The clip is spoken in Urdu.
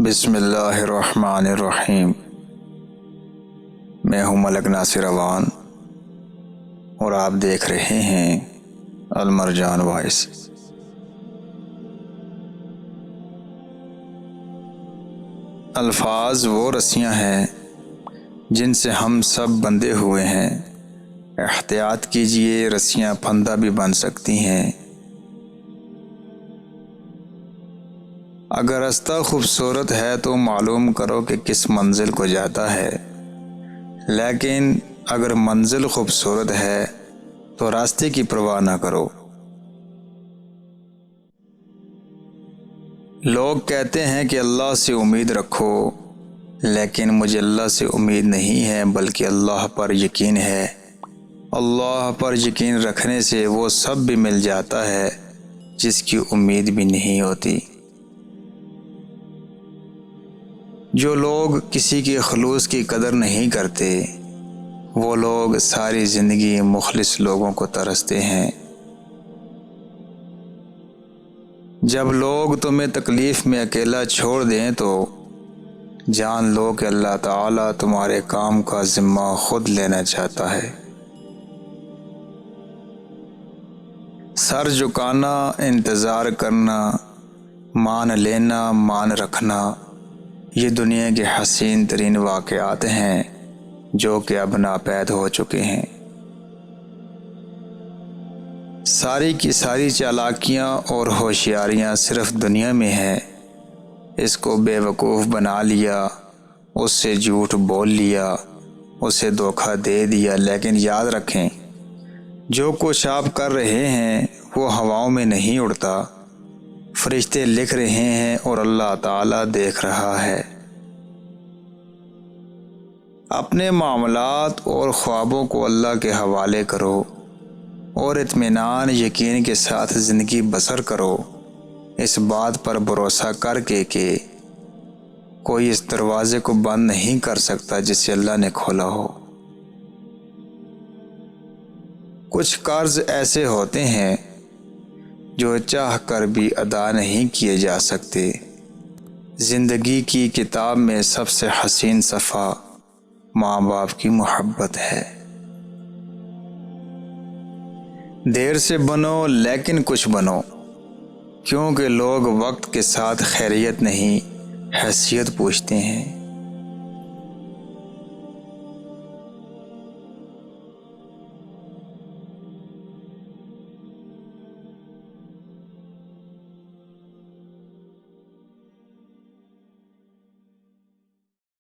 بسم اللہ الرحمن الرحیم۔ میں ہوں ملک ناصر اوان اور آپ دیکھ رہے ہیں المرجان وائس۔ الفاظ وہ رسیاں ہیں جن سے ہم سب بندھے ہوئے ہیں، احتیاط کیجئے رسیاں پھندہ بھی بن سکتی ہیں۔ اگر راستہ خوبصورت ہے تو معلوم کرو کہ کس منزل کو جاتا ہے، لیکن اگر منزل خوبصورت ہے تو راستے کی پرواہ نہ کرو۔ لوگ کہتے ہیں کہ اللہ سے امید رکھو، لیکن مجھے اللہ سے امید نہیں ہے بلکہ اللہ پر یقین ہے۔ اللہ پر یقین رکھنے سے وہ سب بھی مل جاتا ہے جس کی امید بھی نہیں ہوتی۔ جو لوگ کسی کے خلوص کی قدر نہیں کرتے، وہ لوگ ساری زندگی مخلص لوگوں کو ترستے ہیں۔ جب لوگ تمہیں تکلیف میں اکیلا چھوڑ دیں تو جان لو کہ اللہ تعالیٰ تمہارے کام کا ذمہ خود لینا چاہتا ہے۔ سر جھکانا، انتظار کرنا، مان لینا، مان رکھنا، یہ دنیا کے حسین ترین واقعات ہیں جو کہ اب ناپید ہو چکے ہیں۔ ساری کی ساری چالاکیاں اور ہوشیاریاں صرف دنیا میں ہیں۔ اس کو بے وقوف بنا لیا، اس سے جھوٹ بول لیا، اسے دھوکہ دے دیا، لیکن یاد رکھیں جو کچھ آپ کر رہے ہیں وہ ہواؤں میں نہیں اڑتا، فرشتے لکھ رہے ہیں اور اللہ تعالیٰ دیکھ رہا ہے۔ اپنے معاملات اور خوابوں کو اللہ کے حوالے کرو اور اطمینان یقین کے ساتھ زندگی بسر کرو، اس بات پر بھروسہ کر کے کہ کوئی اس دروازے کو بند نہیں کر سکتا جسے اللہ نے کھولا ہو۔ کچھ قرض ایسے ہوتے ہیں جو چاہ کر بھی ادا نہیں کیے جا سکتے۔ زندگی کی کتاب میں سب سے حسین صفحہ ماں باپ کی محبت ہے۔ دیر سے بنو لیکن کچھ بنو، کیونکہ لوگ وقت کے ساتھ خیریت نہیں حیثیت پوچھتے ہیں۔